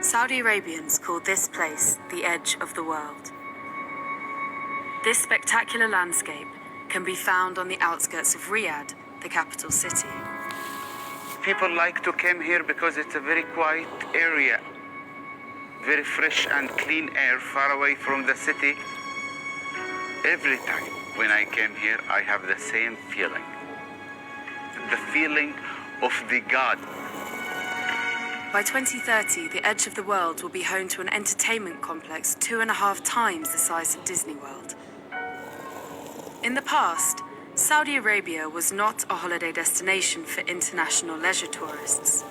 Saudi Arabians call this place the edge of the world. This spectacular landscape can be found on the outskirts of Riyadh, the capital city. People like to come here because it's a very quiet area, very fresh and clean air, far away from the city. Every time when I came here, I have the same feeling. The feeling of the God. By 2030, the edge of the world will be home to an entertainment complex 2.5 times the size of Disney World. In the past, Saudi Arabia was not a holiday destination for international leisure tourists.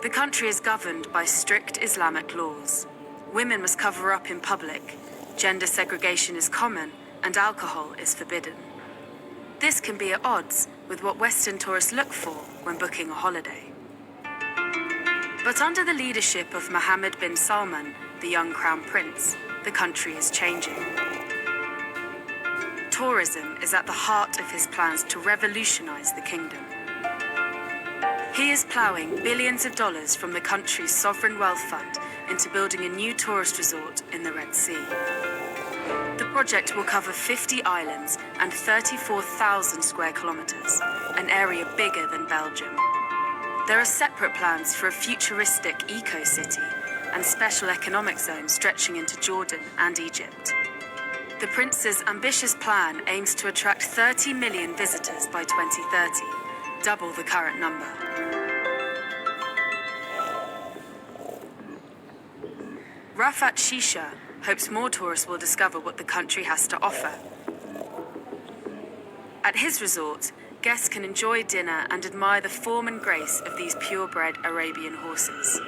The country is governed by strict Islamic laws. Women must cover up in public, gender segregation is common, and alcohol is forbidden. This can be at odds with what Western tourists look for when booking a holiday. But under the leadership of Mohammed bin Salman, the young crown prince, the country is changing. Tourism is at the heart of his plans to revolutionize the kingdom. He is plowing billions of dollars from the country's sovereign wealth fund into building a new tourist resort in the Red Sea. The project will cover 50 islands and 34,000 square kilometers, an area bigger than Belgium. There are separate plans for a futuristic eco-city and special economic zones stretching into Jordan and Egypt. The prince's ambitious plan aims to attract 30 million visitors by 2030, double the current number. Rafat Shisha hopes more tourists will discover what the country has to offer. At his resort, guests can enjoy dinner and admire the form and grace of these purebred Arabian horses.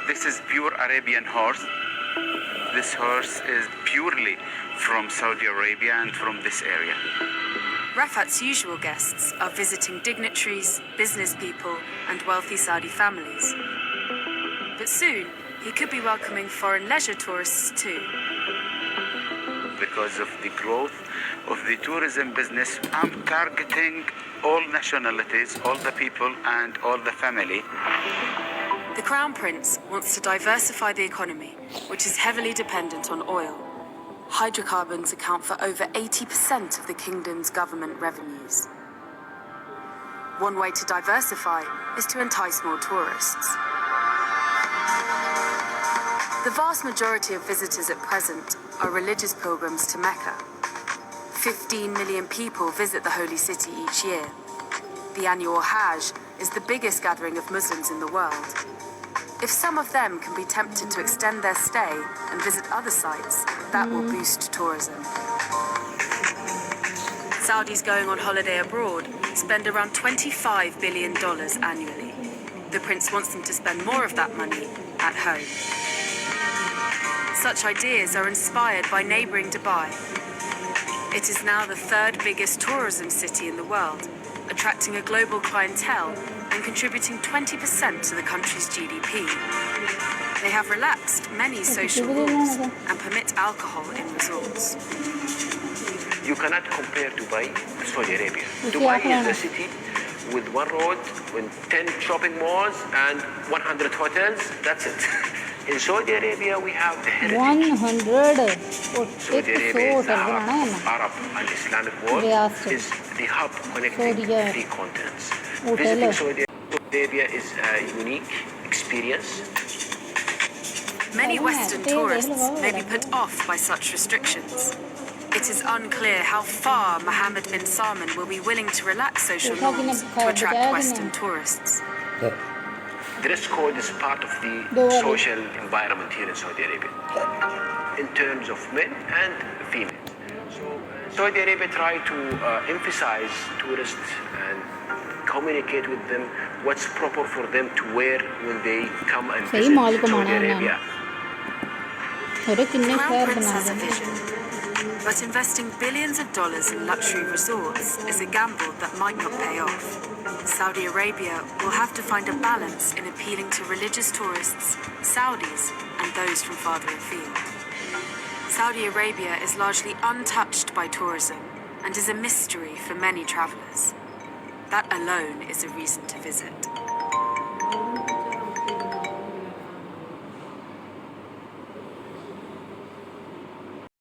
This is pure Arabian horse. This horse is purely from Saudi Arabia and from this area. Rafat's usual guests are visiting dignitaries, business people, and wealthy Saudi families. But soon, he could be welcoming foreign leisure tourists too. Because of the growth of the tourism business, I'm targeting all nationalities, all the people, and all the family. The Crown Prince wants to diversify the economy, which is heavily dependent on oil. Hydrocarbons account for over 80% of the kingdom's government revenues. One way to diversify is to entice more tourists. The vast majority of visitors at present are religious pilgrims to Mecca. 15 million people visit the holy city each year. The annual Hajj is the biggest gathering of Muslims in the world. If some of them can be tempted to extend their stay and visit other sites, that will boost tourism. Saudis going on holiday abroad spend around $25 billion annually. The prince wants them to spend more of that money at home. Such ideas are inspired by neighboring Dubai. It is now the third biggest tourism city in the world, attracting a global clientele and contributing 20% to the country's GDP. They have relaxed many social rules and permit alcohol in resorts. You cannot compare Dubai with Saudi Arabia. Dubai is a city with one road, with 10 shopping malls and 100 hotels. That's it. In Saudi Arabia, we have the heritage. 100. Saudi Arabia is the hub of Arab and Islamic world. Is the hub connecting three continents. Visiting Saudi Arabia is a unique experience. Many Western tourists may be put off by such restrictions. It is unclear how far Mohammed bin Salman will be willing to relax social norms to attract Western tourists. Dress code is part of the social environment here in Saudi Arabia, in terms of men and female. So Saudi Arabia try to emphasize tourists and communicate with them what's proper for them to wear when they come and visit Saudi Arabia. The Crown Prince has a vision, but investing billions of dollars in luxury resorts is a gamble that might not pay off. Saudi Arabia will have to find a balance in appealing to religious tourists, Saudis, and those from farther afield. Saudi Arabia is largely untouched by tourism and is a mystery for many travelers. That alone is a reason to visit.